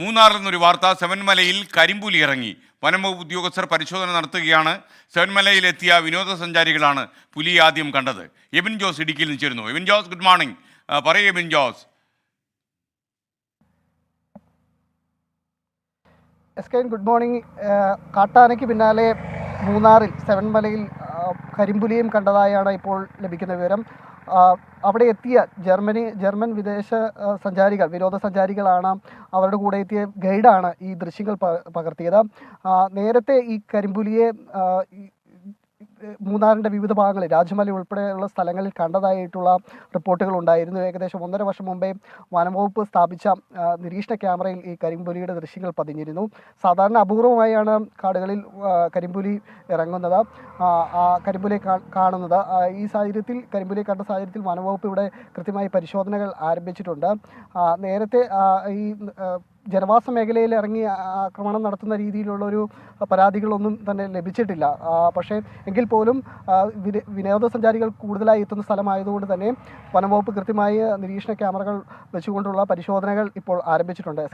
മൂന്നാറിൽ നിന്നൊരു വാർത്ത. സെവൻമലയിൽ കരിമ്പുലി ഇറങ്ങി. വനംവകുപ്പ് ഉദ്യോഗസ്ഥർ പരിശോധന നടത്തുകയാണ്. സെവൻമലയിലെത്തിയ വിനോദസഞ്ചാരികളാണ് പുലി ആദ്യം കണ്ടത്. എബിൻ ജോസ് ഇടുക്കിയിൽ നിന്ന് ചേരുന്നു. Ebin Jose, good morning. പറയൂ എബിൻ ജോസ്. Good morning. കാട്ടാനയ്ക്ക് പിന്നാലെ മൂന്നാറിൽ സെവൻമലയിൽ കരിമ്പുലിയും കണ്ടതായാണ് ഇപ്പോൾ ലഭിക്കുന്ന വിവരം. അവിടെ എത്തിയ ജർമ്മൻ വിദേശ വിനോദസഞ്ചാരികളാണ് അവരുടെ കൂടെ എത്തിയ ഗൈഡാണ് ഈ ദൃശ്യങ്ങൾ പകർത്തിയത്. നേരത്തെ ഈ കരിമ്പുലിയെ മൂന്നാറിൻ്റെ വിവിധ ഭാഗങ്ങളിൽ, രാജമല ഉൾപ്പെടെയുള്ള സ്ഥലങ്ങളിൽ കണ്ടതായിട്ടുള്ള റിപ്പോർട്ടുകൾ ഉണ്ടായിരുന്നു. ഏകദേശം 1.5 വർഷം മുമ്പേ വനംവകുപ്പ് സ്ഥാപിച്ച നിരീക്ഷണ ക്യാമറയിൽ ഈ കരിമ്പുലിയുടെ ദൃശ്യങ്ങൾ പതിഞ്ഞിരുന്നു. സാധാരണ അപൂർവമായാണ് കാടുകളിൽ കരിമ്പുലി ഇറങ്ങുന്നത്, കരിമ്പുലിയെ കാണുന്നത്. ഈ സാഹചര്യത്തിൽ കരിമ്പുലിയെ കണ്ട സാഹചര്യത്തിൽ വനംവകുപ്പ് ഇവിടെ കൃത്യമായി പരിശോധനകൾ ആരംഭിച്ചിട്ടുണ്ട്. നേരത്തെ ഈ ജനവാസ മേഖലയിൽ ഇറങ്ങി ആക്രമണം നടത്തുന്ന രീതിയിലുള്ളൊരു പരാതികളൊന്നും തന്നെ ലഭിച്ചിട്ടില്ല. പക്ഷേ എങ്കിൽ പോലും വിനോദസഞ്ചാരികൾ കൂടുതലായി എത്തുന്ന സ്ഥലമായതുകൊണ്ട് തന്നെ വനംവകുപ്പ് കൃത്യമായി നിരീക്ഷണ ക്യാമറകൾ വെച്ചുകൊണ്ടുള്ള പരിശോധനകൾ ഇപ്പോൾ ആരംഭിച്ചിട്ടുണ്ട്.